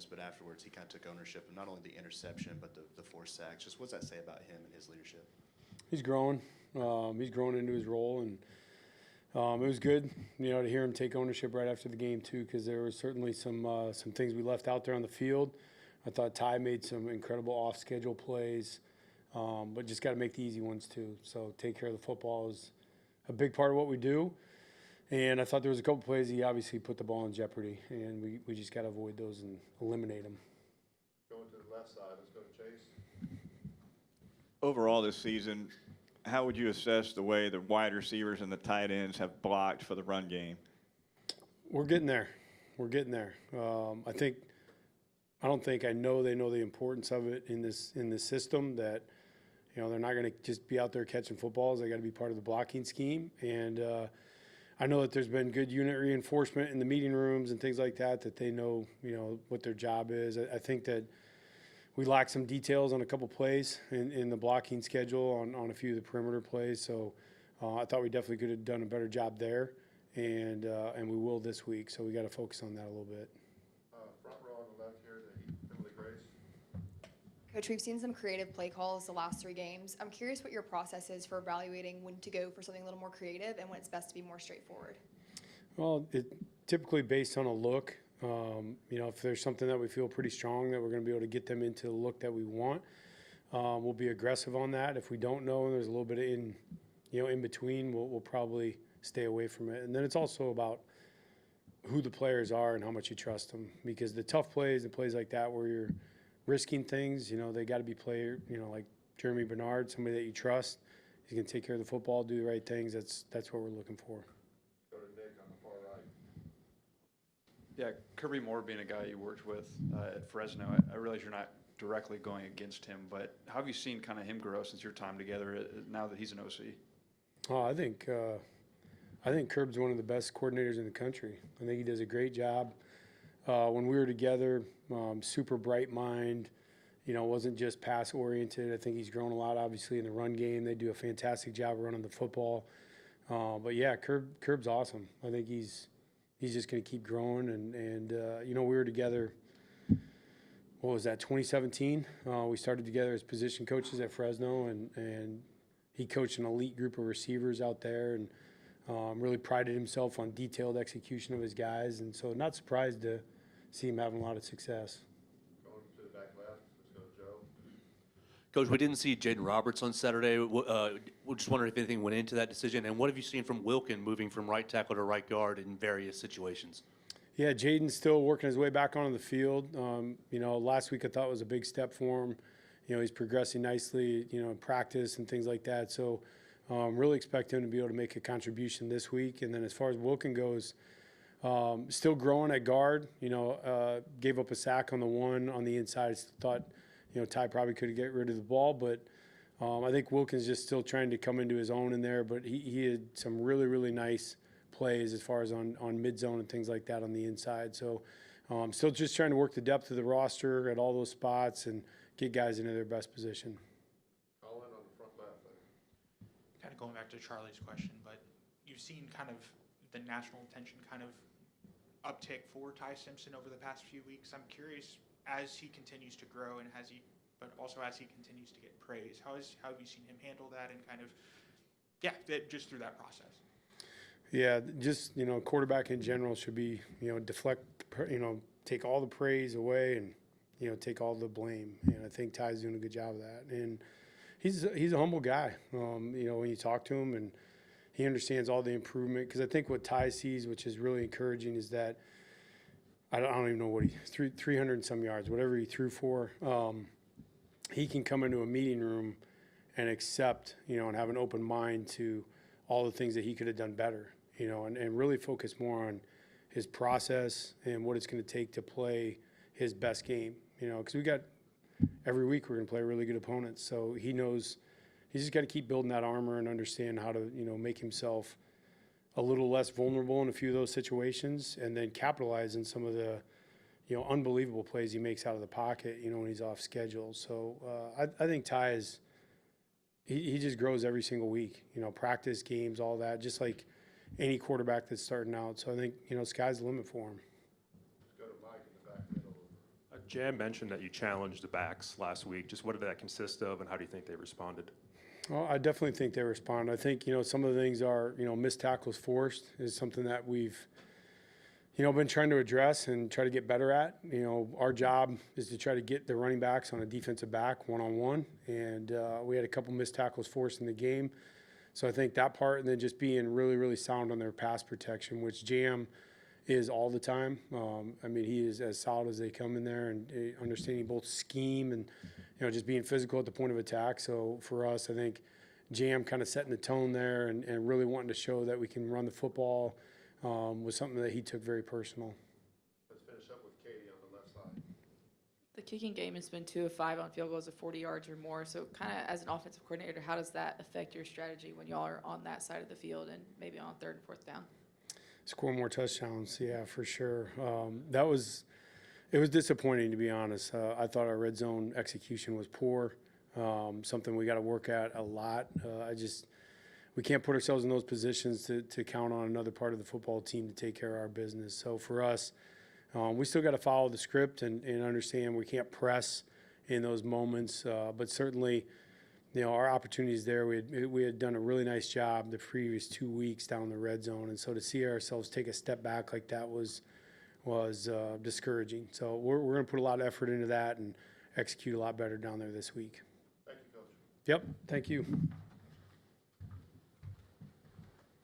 moments, but afterwards he kind of took ownership of not only the interception but the 4 sacks. Just what does that say about him and his leadership? He's growing. He's growing into his role, and it was good, to hear him take ownership right after the game too, because there were certainly some things we left out there on the field. I thought Ty made some incredible off-schedule plays, but just got to make the easy ones too. So take care of the football is a big part of what we do. And I thought there was a couple plays he obviously put the ball in jeopardy, and we just got to avoid those and eliminate them. Going to the left side, let's go to Chase. Overall this season, how would you assess the way the wide receivers and the tight ends have blocked for the run game? We're getting there. I know they know the importance of it in this system, that they're not going to just be out there catching footballs. They got to be part of the blocking scheme. And I know that there's been good unit reinforcement in the meeting rooms and things like that, that they know, what their job is. I think that we lack some details on a couple plays in the blocking schedule on a few of the perimeter plays. So I thought we definitely could have done a better job there, and we will this week. So we got to focus on that a little bit. Front row on the left here, the Emily Grace. Coach, we've seen some creative play calls the last 3 games. I'm curious what your process is for evaluating when to go for something a little more creative and when it's best to be more straightforward. Well, it typically based on a look. If there's something that we feel pretty strong that we're going to be able to get them into the look that we want, we'll be aggressive on that. If we don't know and there's a little bit of in between, we'll probably stay away from it. And then it's also about who the players are and how much you trust them, because the tough plays and plays like that where you're risking things, they got to be like Jeremy Bernard, somebody that you trust. He's going to take care of the football, do the right things. That's what we're looking for. Go to Nick on the far right. Yeah, Kirby Moore being a guy you worked with at Fresno, I realize you're not directly going against him, but how have you seen kind of him grow since your time together now that he's an OC? Oh, I think Kerb's one of the best coordinators in the country. I think he does a great job. When we were together, super bright mind, wasn't just pass oriented. I think he's grown a lot, obviously, in the run game. They do a fantastic job running the football. But yeah, Kerb's awesome. I think he's just going to keep growing. And we were together, what was that, 2017? We started together as position coaches at Fresno, and he coached an elite group of receivers out there, and really prided himself on detailed execution of his guys. And so not surprised to see him having a lot of success. Going to the back left, let's go to Joe. Coach, we didn't see Jaeden Roberts on Saturday. We're just wondering if anything went into that decision. And what have you seen from Wilkin moving from right tackle to right guard in various situations? Yeah, Jaden's still working his way back onto the field. Last week I thought was a big step for him. He's progressing nicely, in practice and things like that. So really expect him to be able to make a contribution this week. And then as far as Wilkin goes, still growing at guard. Gave up a sack on the one on the inside. Thought, Ty probably could get rid of the ball, but I think Wilkin's just still trying to come into his own in there. But he had some really, really nice plays as far as on mid-zone and things like that on the inside. So still just trying to work the depth of the roster at all those spots and get guys into their best position. Colin on the front left there. Kind of going back to Charlie's question, but you've seen kind of the national attention kind of uptick for Ty Simpson over the past few weeks. I'm curious, as he continues to grow and but also as he continues to get praise, how have you seen him handle that and kind of, just through that process? Yeah, just, quarterback in general should be, deflect, take all the praise away and, take all the blame. And I think Ty's doing a good job of that. And he's a humble guy, when you talk to him, and he understands all the improvement. Because I think what Ty sees, which is really encouraging, is that I don't even know what he threw, 300 and some yards, whatever he threw for. He can come into a meeting room and accept, and have an open mind to all the things that he could have done better, and really focus more on his process and what it's going to take to play his best game, because every week we're going to play really good opponents. So he knows he's just got to keep building that armor and understand how to, make himself a little less vulnerable in a few of those situations, and then capitalize on some of the, unbelievable plays he makes out of the pocket, when he's off schedule. So I think Ty is, he just grows every single week, practice, games, all that, just like any quarterback that's starting out. So I think, sky's the limit for him. Let's go to Mike in the back middle. Jan mentioned that you challenged the backs last week. Just what did that consist of, and how do you think they responded? Well, I definitely think they respond. I think, some of the things are, missed tackles forced is something that we've, been trying to address and try to get better at. Our job is to try to get the running backs on a defensive back one-on-one, and we had a couple missed tackles forced in the game. So I think that part, and then just being really, really sound on their pass protection, which Jam is all the time. He is as solid as they come in there, and understanding both scheme and, just being physical at the point of attack. So for us, I think Jam kind of setting the tone there and really wanting to show that we can run the football was something that he took very personal. Let's finish up with Katie on the left side. The kicking game has been 2 of 5 on field goals of 40 yards or more. So kind of as an offensive coordinator, how does that affect your strategy when y'all are on that side of the field and maybe on 3rd and 4th down? Score more touchdowns, yeah, for sure. It was disappointing, to be honest. I thought our red zone execution was poor, something we got to work at a lot. We can't put ourselves in those positions to count on another part of the football team to take care of our business. So for us, we still got to follow the script and understand we can't press in those moments, but certainly, our opportunities there, we had done a really nice job the previous 2 weeks down the red zone, and so to see ourselves take a step back like that was discouraging. So we're going to put a lot of effort into that and execute a lot better down there this week. Thank you, Coach. Yep, thank you.